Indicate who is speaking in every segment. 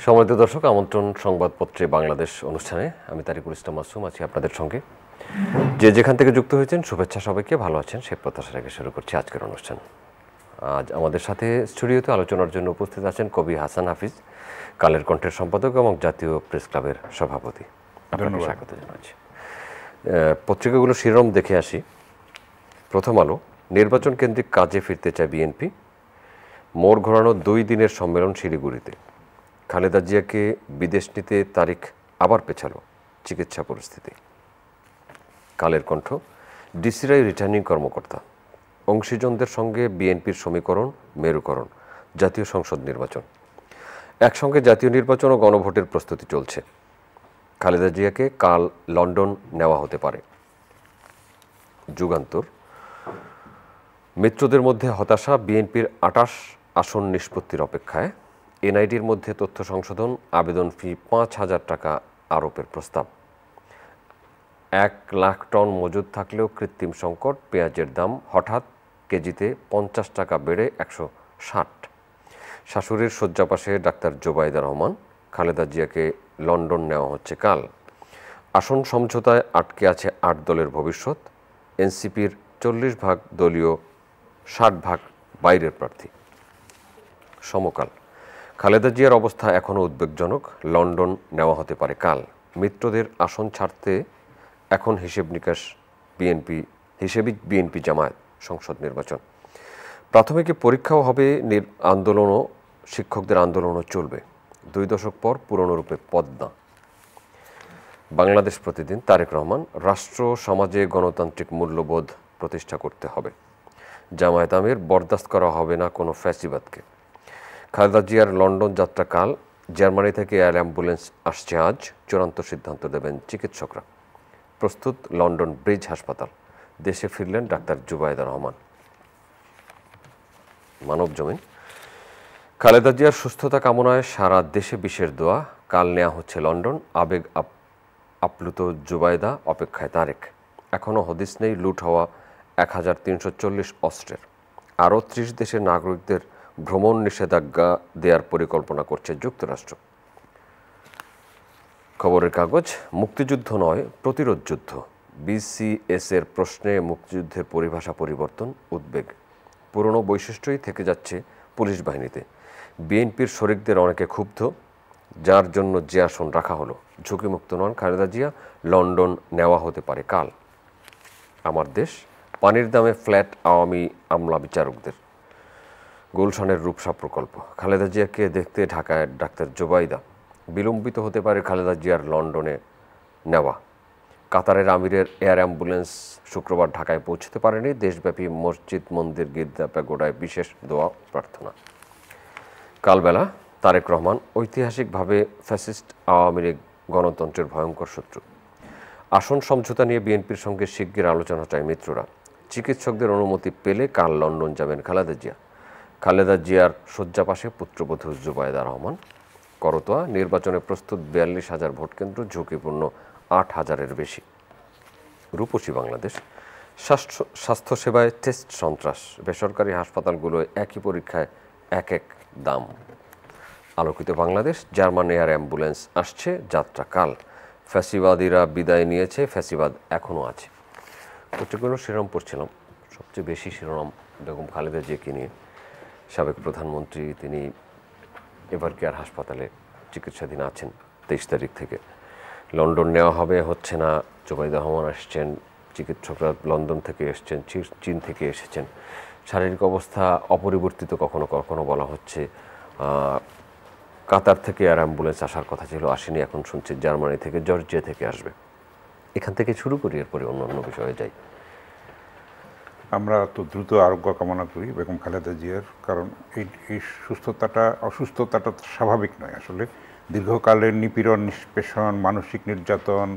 Speaker 1: সম্মানিত দর্শক, আমন্ত্রণ সংবাদপত্রে বাংলাদেশ অনুষ্ঠানে আমি তারিকুল ইসলাম মাসুম আছি আপনাদের সঙ্গে। যে যেখান থেকে যুক্ত হয়েছেন শুভেচ্ছা সবাইকে, ভালো আছেন সে প্রত্যাশা রেখে শুরু করছি আজকের অনুষ্ঠান। আজ আমাদের সাথে স্টুডিওতে আলোচনার জন্য উপস্থিত আছেন কবি হাসান হাফিজ, কালের কণ্ঠের সম্পাদক এবং জাতীয় প্রেস ক্লাবের সভাপতি। আপনাকে স্বাগত জানাচ্ছি। পত্রিকাগুলো শিরোনাম দেখে আসি। প্রথম আলো, নির্বাচন কেন্দ্রিক কাজে ফিরতে চায় বিএনপি, মোড় ঘোরানো 2 দিনের সম্মেলন শিলিগুড়িতে। খালেদা জিয়াকে বিদেশ নিতে তারিখ আবার পেছালো চিকিৎসা পরিস্থিতি। কালের কণ্ঠ, ডিসিরাই রিটার্নিং কর্মকর্তা, অংশীজনদের সঙ্গে বিএনপির সমীকরণ মেরুকরণ, জাতীয় সংসদ নির্বাচন। একসঙ্গে জাতীয় নির্বাচন ও গণভোটের প্রস্তুতি চলছে। খালেদা জিয়াকে কাল লন্ডন নেওয়া হতে পারে। যুগান্তর, মিত্রদের মধ্যে হতাশা, বিএনপির 28 আসন নিষ্পত্তির অপেক্ষায়। এনআইডির মধ্যে তথ্য সংশোধন, আবেদন ফি 5,000 টাকা আরোপের প্রস্তাব। 1 লাখ টন মজুদ থাকলেও কৃত্রিম সংকট, পেঁয়াজের দাম হঠাৎ কেজিতে 50 টাকা বেড়ে 160। শাশুড়ির শয্যাপাশে ডাক্তার জোবাইদা রহমান। খালেদা জিয়াকে লন্ডন নেওয়া হচ্ছে কাল। আসন সমঝোতায় আটকে আছে 8 দলের ভবিষ্যৎ। এনসিপির 40% দলীয়, 60% বাইরের প্রার্থী। সমকাল, খালেদা জিয়ার অবস্থা এখনও উদ্বেগজনক, লন্ডন নেওয়া হতে পারে কাল। মিত্রদের আসন ছাড়তে এখন বিএনপি জামায়াত সংসদ নির্বাচন। প্রাথমিকে পরীক্ষাও হবে, আন্দোলনও, শিক্ষকদের আন্দোলনও চলবে। 2 দশক পর পুরনো রূপে পদ্মা। বাংলাদেশ প্রতিদিন, তারেক রহমান, রাষ্ট্র সমাজে গণতান্ত্রিক মূল্যবোধ প্রতিষ্ঠা করতে হবে। জামায়াত আমির, বরদাস্ত করা হবে না কোনো ফ্যাসিবাদকে। খালেদা জিয়ার লন্ডন যাত্রা কাল। জার্মানি থেকে এয়ার অ্যাম্বুলেন্স আসছে আজ, চূড়ান্ত সিদ্ধান্ত দেবেন চিকিৎসকরা। প্রস্তুত লন্ডন ব্রিজ হাসপাতাল, দেশে ফিরলেন ডাক্তার জুবাইদা রহমান। মানবজমিন, খালেদা জিয়ার সুস্থতা কামনায় সারা দেশে বিশেষ দোয়া। কাল নেওয়া হচ্ছে লন্ডন, আবেগ আপ্লুত জুবাইদা, অপেক্ষায় তারেক। এখনও হদিস নেই লুট হওয়া 1340 অস্ত্রের। আরও 30 দেশের নাগরিকদের ভ্রমণ নিষেধাজ্ঞা দেওয়ার পরিকল্পনা করছে যুক্তরাষ্ট্র। খবরের কাগজ, মুক্তিযুদ্ধ নয় প্রতিরোধ যুদ্ধ, বিসিএসের প্রশ্নে মুক্তিযুদ্ধের পরিভাষা পরিবর্তন, উদ্বেগ। পুরনো বৈশিষ্ট্যই থেকে যাচ্ছে পুলিশ বাহিনীতে। বিএনপির শরিকদের অনেকে ক্ষুব্ধ, যার জন্য যে আসন রাখা হলো। ঝুঁকিমুক্ত নন খালেদা জিয়া, লন্ডন নেওয়া হতে পারে কাল। আমার দেশ, পানির দামে ফ্ল্যাট আওয়ামী আমলা বিচারকদের। গুলশানের রূপসা প্রকল্প, খালেদা জিয়াকে দেখতে ঢাকায় ডাক্তার জোবাইদা। বিলম্বিত হতে পারে খালেদা জিয়ার লন্ডনে নেওয়া। কাতারের আমিরের এয়ার অ্যাম্বুলেন্স শুক্রবার ঢাকায় পৌঁছতে পারেনি। দেশব্যাপী মসজিদ, মন্দির, গির্জা, প্যাগোডায় বিশেষ দোয়া প্রার্থনা। কালবেলা, তারেক রহমান, ঐতিহাসিকভাবে ফ্যাসিস্ট আওয়ামী লীগ গণতন্ত্রের ভয়ঙ্কর শত্রু। আসন সমঝোতা নিয়ে বিএনপির সঙ্গে শিগগির আলোচনা চায় মিত্ররা। চিকিৎসকদের অনুমতি পেলে কাল লন্ডন যাবেন খালেদা জিয়া। খালেদা জিয়ার শয্যাপাশে পুত্রবধূ জুবাইদা রহমান। করতোয়া, নির্বাচনে প্রস্তুত 42,000 ভোটকেন্দ্র, ঝুঁকিপূর্ণ 8,000-এর বেশি। রূপসী বাংলাদেশ, স্বাস্থ্যসেবায় টেস্ট সন্ত্রাস, বেসরকারি হাসপাতালগুলোয় একই পরীক্ষায় এক দাম। আলোকিত বাংলাদেশ, জার্মান এয়ার অ্যাম্বুলেন্স আসছে, যাত্রা কাল। ফ্যাসিবাদীরা বিদায় নিয়েছে, ফ্যাসিবাদ এখনও আছে। পত্রিকাগুলো শিরোনাম পড়ছিলাম। সবচেয়ে বেশি শিরোনাম বেগম খালেদা জিয়াকে নিয়ে। সাবেক প্রধানমন্ত্রী, তিনি এভার কেয়ার হাসপাতালে চিকিৎসাধীন আছেন 23 তারিখ থেকে। লন্ডন নেওয়া হবে, হচ্ছে না। জোবাইদা রহমান আসছেন, চিকিৎসকরা লন্ডন থেকে এসছেন, চীন থেকে এসেছেন। শারীরিক অবস্থা অপরিবর্তিত কখনো কখনো বলা হচ্ছে। কাতার থেকে এয়ার অ্যাম্বুলেন্স আসার কথা ছিল, আসেনি। এখন শুনছি জার্মানি থেকে, জর্জিয়া থেকে আসবে। এখান থেকে শুরু করি, এরপরে অন্য বিষয়ে যাই।
Speaker 2: আমরা তো দ্রুত আরোগ্য কামনা করি বেগম খালেদা জিয়ার, কারণ এই অসুস্থতাটা স্বাভাবিক নয় আসলে। দীর্ঘকালের নিপীড়ন, নিষ্পেষণ, মানসিক নির্যাতন,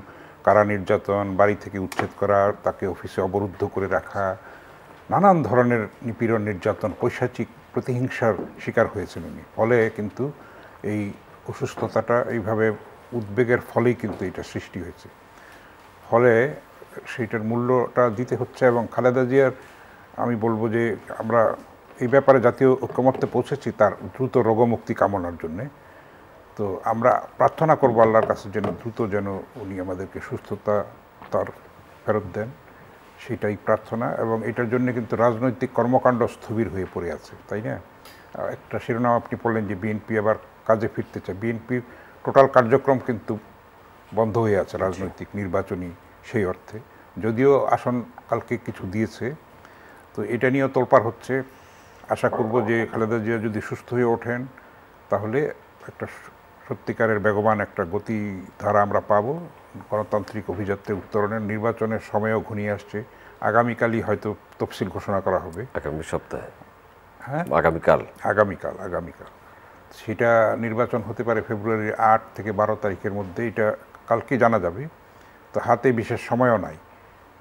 Speaker 2: কারা নির্যাতন, বাড়ি থেকে উচ্ছেদ করা, তাকে অফিসে অবরুদ্ধ করে রাখা, নানান ধরনের নিপীড়ন, নির্যাতন, পৈশাচিক প্রতিহিংসার শিকার হয়েছেন উনি। ফলে কিন্তু এই অসুস্থতাটা এইভাবে উদ্বেগের ফলেই কিন্তু এটা সৃষ্টি হয়েছে। ফলে সেইটার মূল্যটা দিতে হচ্ছে। এবং খালেদা জিয়ার আমি বলবো যে আমরা এই ব্যাপারে জাতীয় ঐক্যমত্যে পৌঁছেছি তার দ্রুত রোগমুক্তি কামনার জন্যে। তো আমরা প্রার্থনা করব আল্লাহর কাছে যেন দ্রুত যেন উনি আমাদেরকে সুস্থতা তার ফেরত দেন, সেটাই প্রার্থনা। এবং এটার জন্য কিন্তু রাজনৈতিক কর্মকাণ্ড স্থবির হয়ে পড়ে আছে, তাই না? একটা শিরোনাম আপনি বললেন যে বিএনপি আবার কাজে ফিরতে চায়। বিএনপির টোটাল কার্যক্রম কিন্তু বন্ধ হয়ে আছে, রাজনৈতিক নির্বাচনী সেই অর্থে, যদিও আসন কালকে কিছু দিয়েছে। তো এটা নিয়েও তোলপাড় হচ্ছে। আশা করব যে খালেদা জিয়া যদি সুস্থ হয়ে ওঠেন তাহলে একটা সত্যিকারের বেগবান একটা গতিধারা আমরা পাবো গণতান্ত্রিক অভিযাত্রায় উত্তরণের। নির্বাচনের সময়ও ঘনিয়ে আসছে, আগামীকালই হয়তো তফসিল ঘোষণা করা হবে।
Speaker 1: আগামী সপ্তাহে?
Speaker 2: হ্যাঁ, আগামীকাল সেটা নির্বাচন হতে পারে ফেব্রুয়ারির 8 থেকে 12 তারিখের মধ্যে, এটা কালকে জানা যাবে। তো হাতে বিশেষ সময়ও নাই।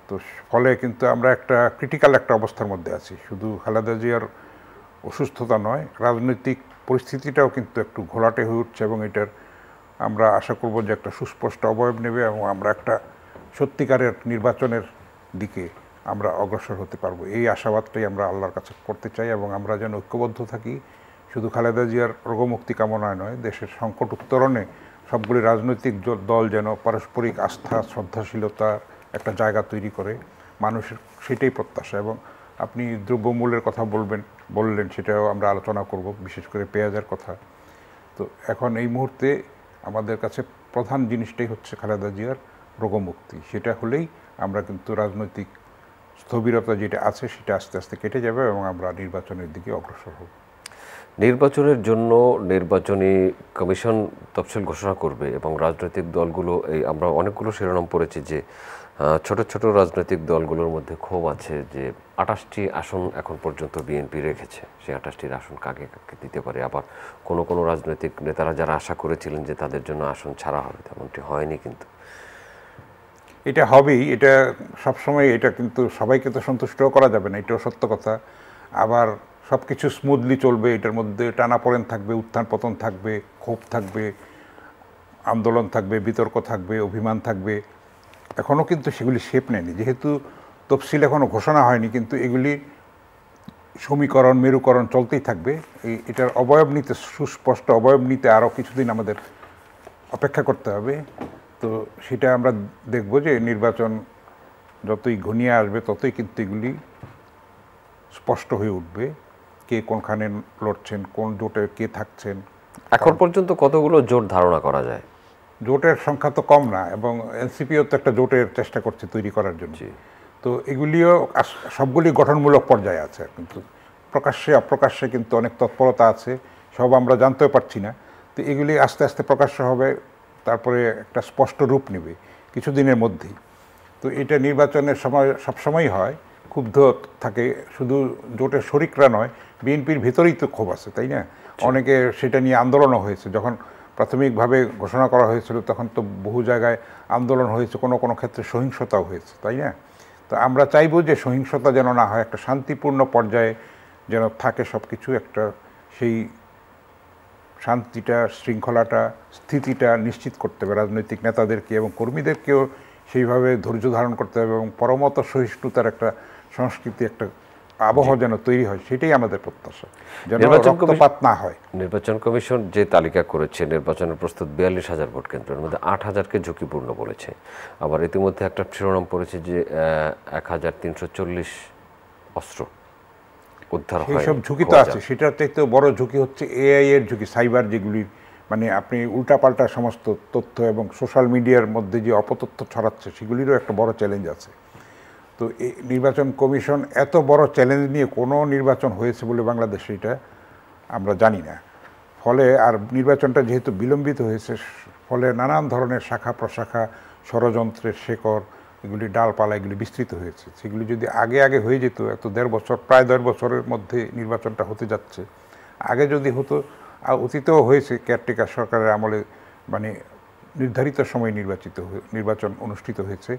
Speaker 2: তো ফলে কিন্তু আমরা একটা ক্রিটিক্যাল একটা অবস্থার মধ্যে আছি। শুধু খালেদা জিয়ার অসুস্থতা নয়, রাজনৈতিক পরিস্থিতিটাও কিন্তু একটু ঘোলাটে হয়ে উঠছে, এবং এটার আমরা আশা করব যে একটা সুস্পষ্ট অবয়ব নেবে এবং আমরা একটা সত্যিকারের নির্বাচনের দিকে আমরা অগ্রসর হতে পারবো। এই আশাবাদটাই আমরা আল্লাহর কাছে করতে চাই, এবং আমরা যেন ঐক্যবদ্ধ থাকি, শুধু খালেদা জিয়ার রোগমুক্তি কামনায় নয়, দেশের সংকট উত্তরণে সবগুলি রাজনৈতিক দল যেন পারস্পরিক আস্থা শ্রদ্ধাশীলতার একটা জায়গা তৈরি করে, মানুষের সেটাই প্রত্যাশা। এবং আপনি দ্রব্যমূল্যের কথা বললেন, সেটাও আমরা আলোচনা করব, বিশেষ করে পেঁয়াজের কথা। তো এখন এই মুহূর্তে আমাদের কাছে প্রধান জিনিসটাই হচ্ছে খালেদা জিয়ার রোগমুক্তি। সেটা হলেই আমরা কিন্তু রাজনৈতিক স্থবিরতা যেটা আছে সেটা আস্তে আস্তে কেটে যাবে এবং আমরা নির্বাচনের দিকে অগ্রসর হব।
Speaker 1: নির্বাচনের জন্য নির্বাচনী কমিশন তফসিল ঘোষণা করবে এবং রাজনৈতিক দলগুলো, এই আমরা অনেকগুলো শিরোনাম পড়েছি যে ছোট ছোট রাজনৈতিক দলগুলোর মধ্যে ক্ষোভ আছে যে 28টি আসন এখন পর্যন্ত বিএনপি রেখেছে, সেই 28টির আসন কাকে কাকে দিতে পারে। আবার কোনো কোনো রাজনৈতিক নেতারা যারা আশা করেছিলেন যে তাদের জন্য আসন ছাড়া হবে, তেমনটি হয়নি। কিন্তু
Speaker 2: এটা হবেই, এটা সবসময়, এটা কিন্তু সবাইকে তো সন্তুষ্টও করা যাবে না, এটাও সত্য কথা। আবার সব কিছু স্মুথলি চলবে, এটার মধ্যে টানাপোড়েন থাকবে, উত্থান পতন থাকবে, ক্ষোভ থাকবে, আন্দোলন থাকবে, বিতর্ক থাকবে, অভিমান থাকবে। এখনও কিন্তু সেগুলি শেপ নেয়নি, যেহেতু তফসিল এখনও ঘোষণা হয়নি, কিন্তু এগুলি সমীকরণ মেরুকরণ চলতেই থাকবে। এটার অবয়ব নিতে, সুস্পষ্ট অবয়ব নিতে আরও কিছুদিন আমাদের অপেক্ষা করতে হবে। তো সেটা আমরা দেখব যে নির্বাচন যতই ঘনিয়ে আসবে ততই কিন্তু এগুলি স্পষ্ট হয়ে উঠবে, কে কোনখানে লড়ছেন, কোন জোটে কে থাকছেন।
Speaker 1: এখন পর্যন্ত কতগুলো জোট ধারণা করা যায়?
Speaker 2: জোটের সংখ্যা তো কম না, এবং এনসিপিও তো একটা জোটের চেষ্টা করছে তৈরি করার জন্য। তো এগুলিও সবগুলি গঠনমূলক পর্যায়ে আছে, কিন্তু প্রকাশ্যে অপ্রকাশ্যে কিন্তু অনেক তৎপরতা আছে, সব আমরা জানতেও পারছি না। তো এগুলি আস্তে আস্তে প্রকাশ্য হবে, তারপরে একটা স্পষ্ট রূপ নেবে কিছুদিনের মধ্যেই। তো এটা নির্বাচনের সময় সবসময়ই হয়, ক্ষুব্ধ থাকে শুধু জোটের শরিকরা নয়, বিএনপির ভিতরেই তো ক্ষোভ আছে, তাই না? অনেকে সেটা নিয়ে আন্দোলনও হয়েছে। যখন প্রাথমিকভাবে ঘোষণা করা হয়েছিল তখন তো বহু জায়গায় আন্দোলন হয়েছে, কোনো কোনো ক্ষেত্রে সহিংসতাও হয়েছে, তাই না? তো আমরা চাইব যে সহিংসতা যেন না হয়, একটা শান্তিপূর্ণ পর্যায়ে যেন থাকে সব কিছু, একটা সেই শান্তিটা, শৃঙ্খলাটা, স্থিতিটা নিশ্চিত করতে হবে রাজনৈতিক নেতাদেরকে, এবং কর্মীদেরকেও সেইভাবে ধৈর্য ধারণ করতে হবে, এবং পরমত সহিষ্ণুতার একটা সংস্কৃতি, একটা আবহাওয়া যেন তৈরি হয়, সেটাই আমাদের প্রত্যাশা, যেন রক্তপাত না হয়।
Speaker 1: নির্বাচন কমিশন যে তালিকা করেছে নির্বাচনের প্রস্তুত 42,000 ভোট কেন্দ্রের মধ্যে 8,000কে ঝুঁকিপূর্ণ বলেছে। আবার ইতিমধ্যে একটা শিরোনাম পড়েছে যে 1,340 অস্ত্র উদ্ধার হয়।
Speaker 2: এইসব ঝুঁকি তো আছে, সেটার চাইতে বড় ঝুঁকি হচ্ছে এআই এর ঝুঁকি, সাইবার, যেগুলি মানে আপনি উল্টাপাল্টা সমস্ত তথ্য এবং সোশ্যাল মিডিয়ার মধ্যে যে অপতথ্য ছড়াচ্ছে, সেগুলিরও একটা বড় চ্যালেঞ্জ আছে। তো এই নির্বাচন কমিশন এত বড় চ্যালেঞ্জ নিয়ে কোনো নির্বাচন হয়েছে বলে বাংলাদেশে এটা আমরা জানি না। ফলে আর নির্বাচনটা যেহেতু বিলম্বিত হয়েছে, ফলে নানান ধরনের শাখা প্রশাখা, ষড়যন্ত্রের শেকড়, এগুলি ডালপালা, এগুলি বিস্তৃত হয়েছে। সেগুলি যদি আগে আগে হয়ে যেত, এত 1.5 বছর, প্রায় 1.5 বছরের মধ্যে নির্বাচনটা হতে যাচ্ছে, আগে যদি হতো, অতীতেও হয়েছে কেয়ারটেকার সরকারের আমলে, মানে নির্ধারিত সময় নির্বাচন অনুষ্ঠিত হয়েছে।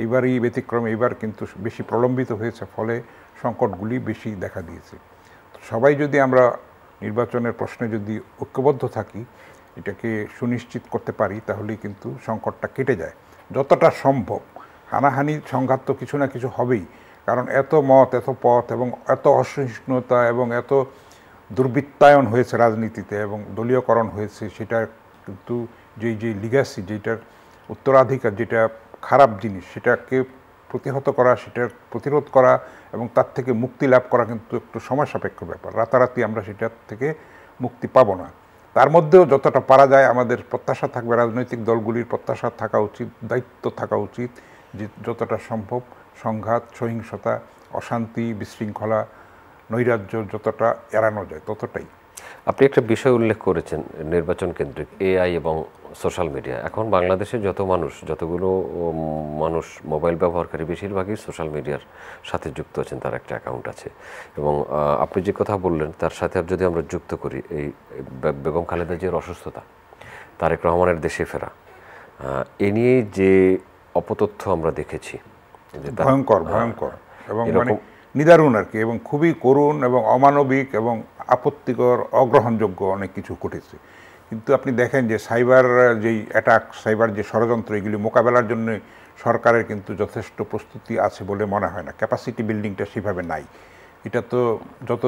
Speaker 2: এইবারই ব্যতিক্রম, এইবার কিন্তু বেশি প্রলম্বিত হয়েছে, ফলে সংকটগুলি বেশি দেখা দিয়েছে। সবাই যদি আমরা নির্বাচনের প্রশ্নে যদি ঐক্যবদ্ধ থাকি, এটাকে সুনিশ্চিত করতে পারি, তাহলেই কিন্তু সংকটটা কেটে যায় যতটা সম্ভব। হানাহানি সংঘাত তো কিছু না কিছু হবেই, কারণ এত মত, এত পথ এবং এত অসহিষ্ণুতা এবং এত দুর্বৃত্তায়ন হয়েছে রাজনীতিতে এবং দলীয়করণ হয়েছে, সেটা কিন্তু যে লিগ্যাসি, যেটার উত্তরাধিকার, যেটা খারাপ জিনিস, সেটাকে প্রতিহত করা, সেটার প্রতিরোধ করা এবং তার থেকে মুক্তি লাভ করা কিন্তু একটু সময় সাপেক্ষ ব্যাপার। রাতারাতি আমরা সেটার থেকে মুক্তি পাবো না। তার মধ্যেও যতটা পারা যায় আমাদের প্রত্যাশা থাকবে, রাজনৈতিক দলগুলির প্রত্যাশা থাকা উচিত, দায়িত্ব থাকা উচিত যে যতটা সম্ভব সংঘাত, সহিংসতা, অশান্তি, বিশৃঙ্খলা, নৈরাজ্য যতটা এড়ানো যায় ততটাই।
Speaker 1: আপনি একটা বিষয় উল্লেখ করেছেন নির্বাচন কেন্দ্রিক এআই এবং সোশ্যাল মিডিয়া। এখন বাংলাদেশে যতগুলো মানুষ মোবাইল ব্যবহারকারী বেশিরভাগই সোশ্যাল মিডিয়ার সাথে যুক্ত আছেন, তার একটা অ্যাকাউন্ট আছে। এবং আপনি যে কথা বললেন তার সাথে যদি আমরা যুক্ত করি এই বেগম খালেদা জিয়ার অসুস্থতা, তারেক রহমানের দেশে ফেরা, এ নিয়ে যে অপতথ্য আমরা দেখেছি,
Speaker 2: ভয়ঙ্কর এবং মানে নিদারুণ আর কি, এবং খুবই করুণ এবং অমানবিক এবং আপত্তিকর, অগ্রহণযোগ্য অনেক কিছু ঘটেছে। কিন্তু আপনি দেখেন যে সাইবার যেই অ্যাটাক, সাইবার যে ষড়যন্ত্র, এগুলি মোকাবেলার জন্য সরকারের কিন্তু যথেষ্ট প্রস্তুতি আছে বলে মনে হয় না। ক্যাপাসিটি বিল্ডিংটা সেভাবে নাই। এটা তো যত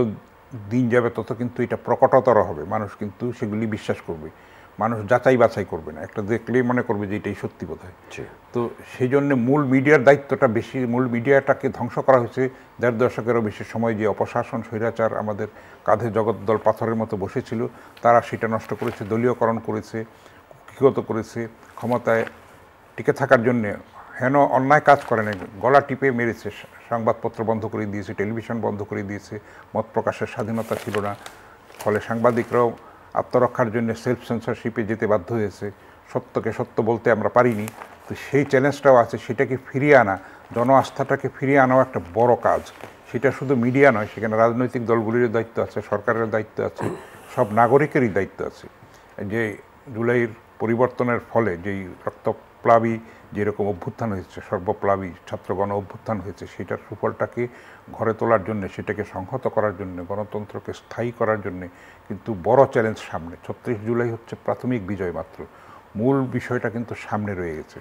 Speaker 2: দিন যাবে তত কিন্তু এটা প্রকটতর হবে, মানুষ কিন্তু সেগুলি বিশ্বাস করবে, মানুষ যাচাই বাছাই করবে না, একটা দেখলেই মনে করবে যে এটাই সত্যি বোধহয়। তো সেই জন্য মূল মিডিয়ার দায়িত্বটা বেশি, মূল মিডিয়াটাকে ধ্বংস করা হয়েছে। 1.5 দশকেরও বেশি সময় যে অপশাসন, স্বৈরাচার আমাদের কাঁধে জগদ্দল পাথরের মতো বসেছিল, তারা সেটা নষ্ট করেছে, দলীয়করণ করেছে, কুক্ষিগত করেছে, ক্ষমতায় টিকে থাকার জন্যে হেন অন্যায় কাজ করে নাই, গলা টিপে মেরেছে, সংবাদপত্র বন্ধ করে দিয়েছে, টেলিভিশন বন্ধ করে দিয়েছে, মত প্রকাশের স্বাধীনতা ছিল না। ফলে সাংবাদিকরাও আত্মরক্ষার জন্য সেলফ সেন্সরশিপে যেতে বাধ্য হয়েছে। সত্যকে সত্য বলতে আমরা পারিনি। তো সেই চ্যালেঞ্জটাও আছে, সেটাকে ফিরিয়ে আনা, জন আস্থাটাকে ফিরিয়ে আনাও একটা বড় কাজ। সেটা শুধু মিডিয়া নয়, সেখানে রাজনৈতিক দলগুলির দায়িত্ব আছে, সরকারের দায়িত্ব আছে, সব নাগরিকেরই দায়িত্ব আছে। যে জুলাইয়ের পরিবর্তনের ফলে যেই রক্তপ্লাবী যেরকম অভ্যুত্থান হয়েছে, সর্বপ্লাবী ছাত্রগণ অভ্যুত্থান হয়েছে, সেটার সুফলটাকে ঘরে তোলার জন্য, সেটাকে সংহত করার জন্য, গণতন্ত্রকে স্থায়ী করার জন্য কিন্তু বড় চ্যালেঞ্জ সামনে। 36 জুলাই হচ্ছে প্রাথমিক বিজয় মাত্র, মূল বিষয়টা কিন্তু সামনে রয়ে গেছে।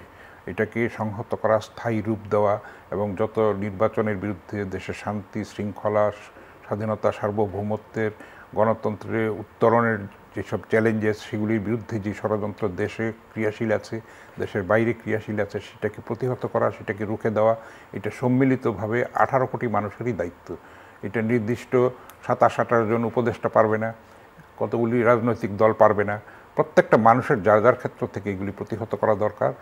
Speaker 2: এটাকে সংহত করা, স্থায়ী রূপ দেওয়া এবং যত নির্বাচনের বিরুদ্ধে দেশের শান্তি, শৃঙ্খলা, স্বাধীনতা, সার্বভৌমত্বের, গণতন্ত্রের উত্তরণের যেসব চ্যালেঞ্জেস, সেগুলির বিরুদ্ধে যে ষড়যন্ত্র দেশে ক্রিয়াশীল আছে, দেশের বাইরে ক্রিয়াশীল আছে, সেটাকে প্রতিহত করা, সেটাকে রুখে দেওয়া, এটা সম্মিলিতভাবে 18 কোটি মানুষেরই দায়িত্ব। এটা নির্দিষ্ট 27-28 জন উপদেষ্টা পারবে না, কতগুলি রাজনৈতিক দল পারবে না। প্রত্যেকটা মানুষের যার যার ক্ষেত্র থেকে এগুলি প্রতিহত করা দরকার।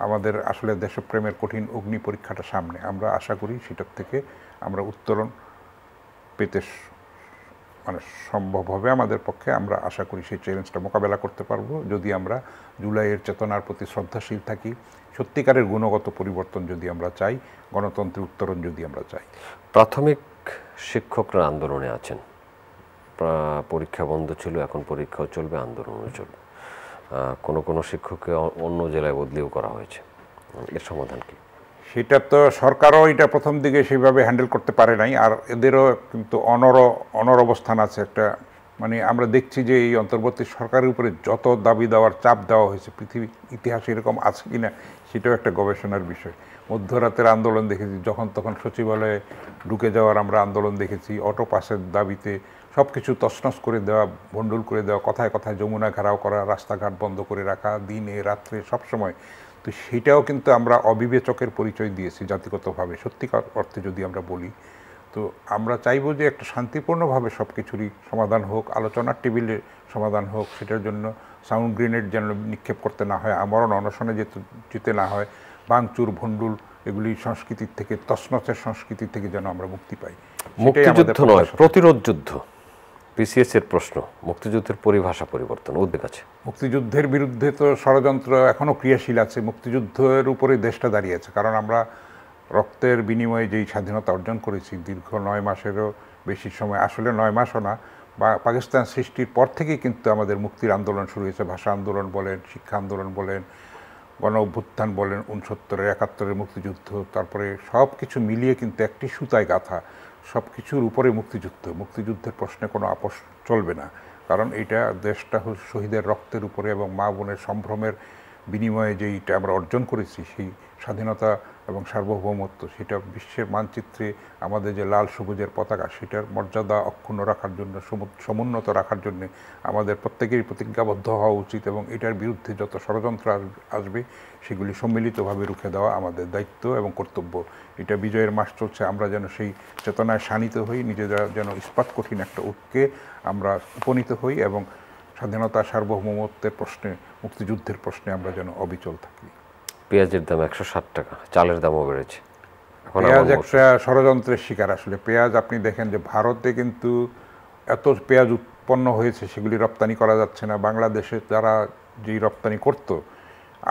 Speaker 2: আমাদের আসলে দেশপ্রেমের কঠিন অগ্নি পরীক্ষাটা সামনে, আমরা আশা করি সেটার থেকে আমরা উত্তরণ পেতে মানে সম্ভব হবে আমাদের পক্ষে। আমরা আশা করি সেই চ্যালেঞ্জটা মোকাবেলা করতে পারবো যদি আমরা জুলাইয়ের চেতনার প্রতি শ্রদ্ধাশীল থাকি, সত্যিকারের গুণগত পরিবর্তন যদি আমরা চাই, গণতন্ত্রের উত্তরণ যদি আমরা চাই।
Speaker 1: প্রাথমিক শিক্ষকরা আন্দোলনে আছেন, পরীক্ষা বন্ধ ছিল, এখন পরীক্ষাও চলবে, আন্দোলনও চলবে। কোনো শিক্ষককে অন্য জেলায় বদলিও করা হয়েছে। এর সমাধান কি?
Speaker 2: সেটা তো সরকারও এটা প্রথম দিকে সেইভাবে হ্যান্ডেল করতে পারে নাই, আর এদেরও কিন্তু অনর অবস্থান আছে একটা। মানে আমরা দেখছি যে এই অন্তর্বর্তী সরকারের উপরে যত দাবি দেওয়ার চাপ দেওয়া হয়েছে, পৃথিবীর ইতিহাসে এরকম আছে কি না সেটাও একটা গবেষণার বিষয়। মধ্যরাতের আন্দোলন দেখেছি, যখন তখন সচিবালয়ে ঢুকে যাওয়ার আমরা আন্দোলন দেখেছি, অটো পাসের দাবিতে সব কিছু তছনছ করে দেওয়া, ভণ্ডুল করে দেওয়া, কথায় কথায় যমুনা ঘেরাও করা, রাস্তাঘাট বন্ধ করে রাখা, দিনে রাত্রে সবসময়। তো সেটাও কিন্তু আমরা অবিবেচকের পরিচয় দিয়েছি জাতিগতভাবে, সত্যিকার অর্থে যদি আমরা বলি। তো আমরা চাইবো যে একটা শান্তিপূর্ণভাবে সব কিছুরই সমাধান হোক, আলোচনার টেবিলে সমাধান হোক। সেটার জন্য সাউন্ড গ্রেনেড যেন নিক্ষেপ করতে না হয়, আমরণ অনশনে যেতে না হয়, ভাঙচুর, ভণ্ডুল এগুলি সংস্কৃতির থেকে, তছনছের সংস্কৃতি থেকে যেন আমরা মুক্তি পাই।
Speaker 1: মুক্তিযুদ্ধ নয়, প্রতিরোধ যুদ্ধ, পিসিএস এর প্রশ্ন, মুক্তিযুদ্ধের পরিভাষা পরিবর্তন, উদ্বেগ আছে।
Speaker 2: মুক্তিযুদ্ধের বিরুদ্ধে তো ষড়যন্ত্র এখনও ক্রিয়াশীল আছে। মুক্তিযুদ্ধের উপরে দেশটা দাঁড়িয়ে আছে, কারণ আমরা রক্তের বিনিময়ে যেই স্বাধীনতা অর্জন করেছি দীর্ঘ 9 মাসেরও বেশি সময়, আসলে 9 মাসও না, বা পাকিস্তান সৃষ্টির পর থেকেই কিন্তু আমাদের মুক্তির আন্দোলন শুরু হয়েছে। ভাষা আন্দোলন বলেন, শিক্ষা আন্দোলন বলেন, গণ অভ্যুত্থান বলেন, 69-এর 71-এর মুক্তিযুদ্ধ, তারপরে সব কিছু মিলিয়ে কিন্তু একটি সুতায় গাঁথা, সব কিছুর উপরে মুক্তিযুদ্ধ। মুক্তিযুদ্ধের প্রশ্নে কোনো আপোষ চলবে না, কারণ এটা দেশটা শহীদের রক্তের উপরে এবং মা বোনের সম্ভ্রমের বিনিময়ে যেইটা আমরা অর্জন করেছি, সেই স্বাধীনতা এবং সার্বভৌমত্ব, সেটা বিশ্বের মানচিত্রে আমাদের যে লাল সবুজের পতাকা, সেটার মর্যাদা অক্ষুণ্ণ রাখার জন্য, সমুন্নত রাখার জন্য আমাদের প্রত্যেকেরই প্রতিজ্ঞাবদ্ধ হওয়া উচিত এবং এটার বিরুদ্ধে যত ষড়যন্ত্র আসবে সেগুলি সম্মিলিতভাবে রুখে দেওয়া আমাদের দায়িত্ব এবং কর্তব্য। এটা বিজয়ের মাস চলছে, আমরা যেন সেই চেতনায় শানিত হই, নিজেরা যেন ইস্পাত কঠিন একটা ঐক্যে আমরা উপনীত হই এবং স্বাধীনতা সার্বভৌমত্বের প্রশ্নে, মুক্তিযুদ্ধের প্রশ্নে আমরা যেন অবিচল থাকি।
Speaker 1: পেঁয়াজের দাম 160 টাকা, চালের দামও বেড়েছে।
Speaker 2: পেঁয়াজ একটা ষড়যন্ত্রের শিকার আসলে। পেঁয়াজ আপনি দেখেন যে ভারতে কিন্তু এত পেঁয়াজ উৎপন্ন হয়েছে, সেগুলি রপ্তানি করা যাচ্ছে না। বাংলাদেশে যারা যেই রপ্তানি করতো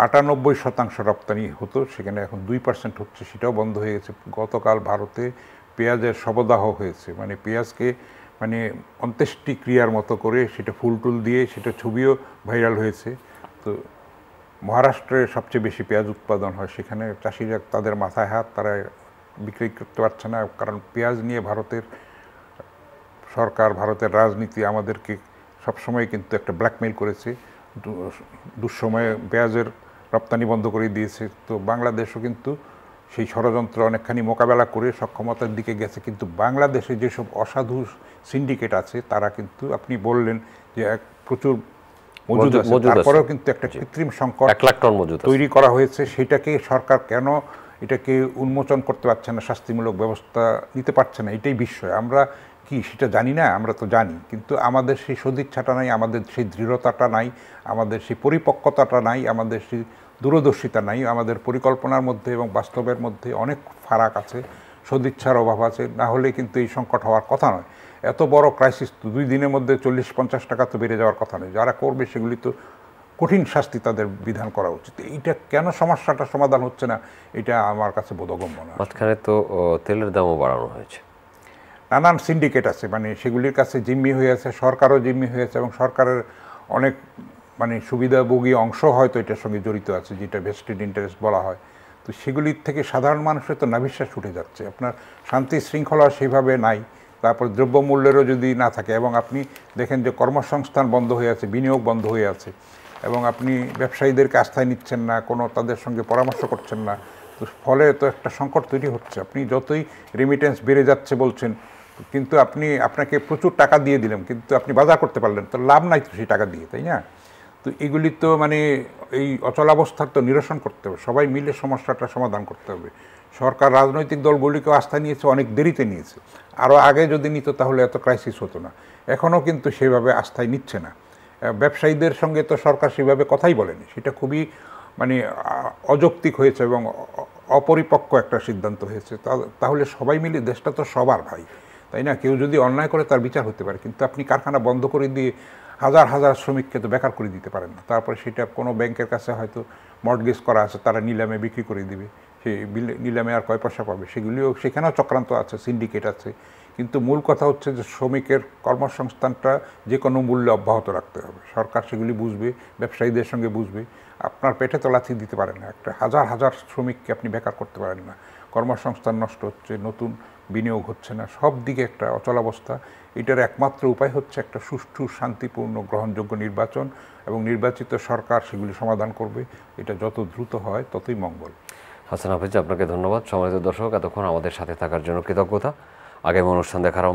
Speaker 2: 98% রপ্তানি হতো, সেখানে এখন 2% হচ্ছে, সেটাও বন্ধ হয়ে গেছে। গতকাল ভারতে পেঁয়াজের শবদাহ হয়েছে, মানে পেঁয়াজকে মানে অন্ত্যেষ্টিক্রিয়ার মতো করে সেটা ফুল টুল দিয়ে, সেটা ছবিও ভাইরাল হয়েছে। তো মহারাষ্ট্রে সবচেয়ে বেশি পেঁয়াজ উৎপাদন হয়, সেখানে চাষিরা তাদের মাথায় হাত, তারা বিক্রি করতে পারছে না, কারণ পেঁয়াজ নিয়ে ভারতের সরকার, ভারতের রাজনীতি আমাদেরকে সবসময় কিন্তু একটা ব্ল্যাকমেইল করেছে, দুঃসময়ে পেঁয়াজের রপ্তানি বন্ধ করে দিয়েছে। তো বাংলাদেশও কিন্তু সেই ষড়যন্ত্র অনেকখানি মোকাবেলা করে সক্ষমতার দিকে গেছে। কিন্তু বাংলাদেশে যেসব অসাধু সিন্ডিকেট আছে, তারা কিন্তু আপনি বললেন যে প্রচুর মজুদ আছে, তারপরেও কিন্তু একটা কৃত্রিম সংকট
Speaker 1: 1 লাখ টন মজুদ
Speaker 2: তৈরি করা হয়েছে। সেটাকে সরকার কেন এটাকে উন্মোচন করতে পারছে না, শাস্তিমূলক ব্যবস্থা নিতে পারছে না, এটাই বিষয়। আমরা কি সেটা জানি না? আমরা তো জানি, কিন্তু আমাদের সেই সদিচ্ছাটা নাই, আমাদের সেই দৃঢ়তাটা নাই, আমাদের সেই পরিপক্কতাটা নাই, আমাদের সেই দূরদর্শিতা নাই। আমাদের পরিকল্পনার মধ্যে এবং বাস্তবের মধ্যে অনেক ফারাক আছে, সদিচ্ছার অভাব আছে। না হলে কিন্তু এই সংকট হওয়ার কথা নয়। এত বড় ক্রাইসিস তো 2 দিনের মধ্যে 40-50 টাকা তো বেড়ে যাওয়ার কথা নয়। যারা করবে সেগুলি তো কঠিন শাস্তি তাদের বিধান করা উচিত। এইটা কেন সমস্যাটা সমাধান হচ্ছে না, এটা আমার কাছে বোধগম্য না।
Speaker 1: মাঝখানে তো তেলের দামও বাড়ানো হয়েছে।
Speaker 2: নানান সিন্ডিকেট আছে, মানে সেগুলির কাছে জিম্মি হয়ে আছে, সরকারও জিম্মি হয়েছে এবং সরকারের অনেক মানে সুবিধাভোগী অংশ হয়তো এটার সঙ্গে জড়িত আছে, যেটা ভেস্টেড ইন্টারেস্ট বলা হয়। তো সেগুলির থেকে সাধারণ মানুষের তো নাভিশ্বাস উঠে যাচ্ছে। আপনার শান্তি শৃঙ্খলা সেভাবে নাই, তারপর দ্রব্যমূল্যেরও যদি না থাকে, এবং আপনি দেখেন যে কর্মসংস্থান বন্ধ হয়ে আছে, বিনিয়োগ বন্ধ হয়ে আছে, এবং আপনি ব্যবসায়ীদেরকে আস্থায় নিচ্ছেন না, কোনো তাদের সঙ্গে পরামর্শ করছেন না। তো ফলে তো একটা সংকট তৈরি হচ্ছে। আপনি যতই রেমিটেন্স বেড়ে যাচ্ছে বলছেন, কিন্তু আপনাকে প্রচুর টাকা দিয়ে দিলাম, কিন্তু আপনি বাজার করতে পারলেন, তো লাভ নাই তো সেই টাকা দিয়ে, তাই না? তো এগুলি তো মানে এই অচলাবস্থার তো নিরসন করতে হবে, সবাই মিলে সমস্যাটা সমাধান করতে হবে। সরকার রাজনৈতিক দলগুলিকেও আস্থা নিয়েছে, অনেক দেরিতে নিয়েছে। আরও আগে যদি নিত তাহলে এত ক্রাইসিস হতো না। এখনও কিন্তু সেভাবে আস্থায় নিচ্ছে না। ব্যবসায়ীদের সঙ্গে তো সরকার সেভাবে কথাই বলেনি, সেটা খুবই মানে অযৌক্তিক হয়েছে এবং অপরিপক্ক একটা সিদ্ধান্ত হয়েছে। তাহলে সবাই মিলে, দেশটা তো সবার ভাই, তাই না? কেউ যদি অন্যায় করে তার বিচার হতে পারে, কিন্তু আপনি কারখানা বন্ধ করে দিয়ে হাজার হাজার শ্রমিককে তো বেকার করে দিতে পারেন না। তারপরে সেটা কোনো ব্যাংকের কাছে হয়তো মর্টগেজ করা আছে, তারা নিলামে বিক্রি করে দিবে, সেই নিলামে আর কয় পয়সা পাবে, সেখানেও চক্রান্ত আছে, সিন্ডিকেট আছে। কিন্তু মূল কথা হচ্ছে যে শ্রমিকের কর্মসংস্থানটা যে কোনো মূল্যে অব্যাহত রাখতে হবে। সরকার সেগুলি বুঝবে, ব্যবসায়ীদের সঙ্গে বুঝবে। আপনার পেটে তো লাথি দিতে পারেন না, একটা হাজার হাজার শ্রমিককে আপনি বেকার করতে পারেন না। কর্মসংস্থান নষ্ট হচ্ছে, নতুন বিনিয়োগ হচ্ছে না, সব দিকে একটা অচলাবস্থা। এটার একমাত্র উপায় হচ্ছে একটা সুষ্ঠু, শান্তিপূর্ণ, গ্রহণযোগ্য নির্বাচন, এবং নির্বাচিত সরকার সেগুলি সমাধান করবে। এটা যত দ্রুত হয় ততই মঙ্গল।
Speaker 1: হাসান হাফিজ, আপনাকে ধন্যবাদ। সম্মানিত দর্শক, এতক্ষণ আমাদের সাথে থাকার জন্য কৃতজ্ঞতা। আগামী অনুষ্ঠান দেখার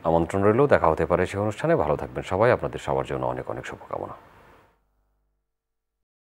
Speaker 1: আমন্ত্রণ রইল। দেখা হতে পারে সেই অনুষ্ঠানে। ভালো থাকবেন সবাই। আপনাদের সবার জন্য অনেক অনেক শুভকামনা।